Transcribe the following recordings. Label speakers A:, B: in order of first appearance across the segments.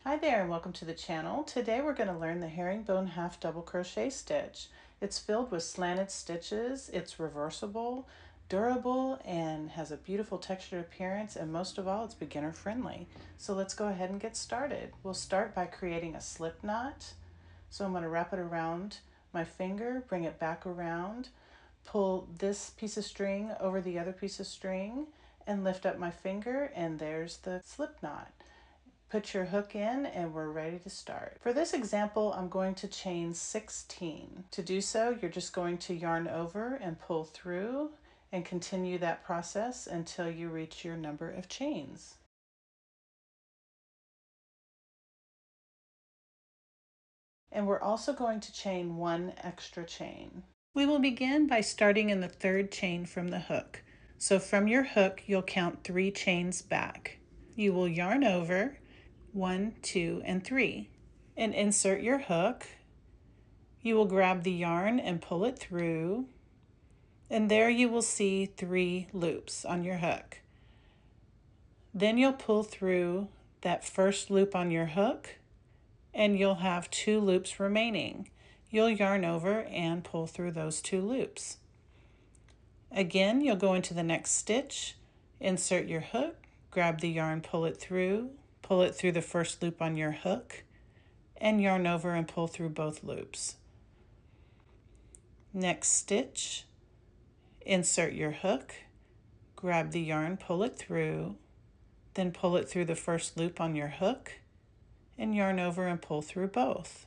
A: Hi there and welcome to the channel. Today we're going to learn the herringbone half double crochet stitch. It's filled with slanted stitches, it's reversible, durable, and has a beautiful textured appearance, and most of all it's beginner friendly. So let's go ahead and get started. We'll start by creating a slip knot. So I'm going to wrap it around my finger, bring it back around, pull this piece of string over the other piece of string, and lift up my finger, and there's the slip knot. Put your hook in and we're ready to start. For this example, I'm going to chain 16. To do so, you're just going to yarn over and pull through and continue that process until you reach your number of chains. And we're also going to chain one extra chain. We will begin by starting in the third chain from the hook. So from your hook, you'll count 3 chains back. You will yarn over 1, 2, and 3. And insert your hook. You will grab the yarn and pull it through, and there you will see 3 loops on your hook. Then you'll pull through that first loop on your hook, and you'll have 2 loops remaining. You'll yarn over and pull through those 2 loops. Again, you'll go into the next stitch, insert your hook, grab the yarn, pull it through the first loop on your hook, and yarn over and pull through both loops. Next stitch, insert your hook, grab the yarn, pull it through, then pull it through the first loop on your hook, and yarn over and pull through both.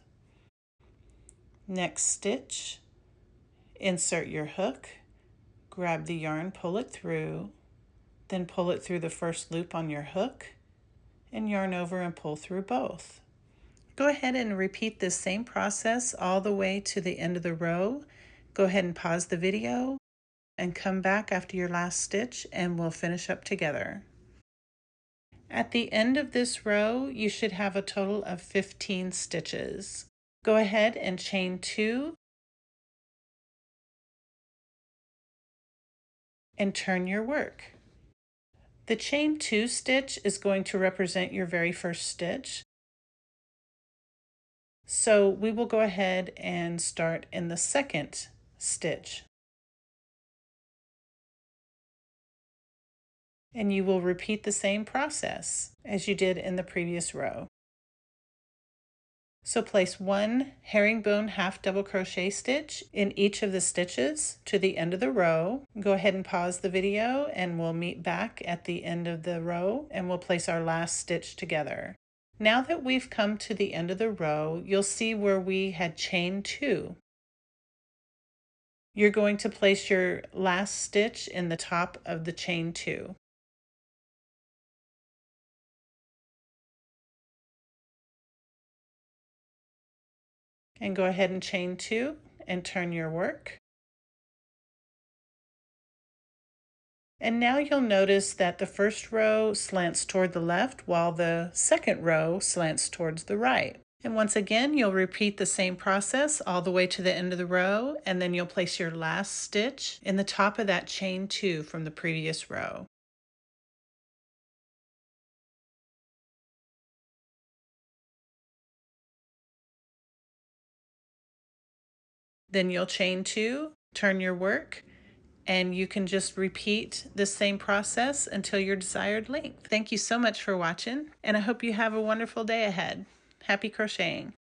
A: Next stitch, insert your hook, grab the yarn, pull it through, then pull it through the first loop on your hook, and yarn over and pull through both. Go ahead and repeat this same process all the way to the end of the row. Go ahead and pause the video and come back after your last stitch and we'll finish up together. At the end of this row, you should have a total of 15 stitches. Go ahead and chain 2 and turn your work. The chain 2 stitch is going to represent your very first stitch. So we will go ahead and start in the second stitch. And you will repeat the same process as you did in the previous row. So place 1 herringbone half double crochet stitch in each of the stitches to the end of the row. Go ahead and pause the video and we'll meet back at the end of the row and we'll place our last stitch together. Now that we've come to the end of the row, you'll see where we had chained 2. You're going to place your last stitch in the top of the chain 2. And go ahead and chain 2 and turn your work. And now you'll notice that the first row slants toward the left while the second row slants towards the right. And once again, you'll repeat the same process all the way to the end of the row, and then you'll place your last stitch in the top of that chain 2 from the previous row. Then you'll chain 2, turn your work, and you can just repeat the same process until your desired length. Thank you so much for watching, and I hope you have a wonderful day ahead. Happy crocheting!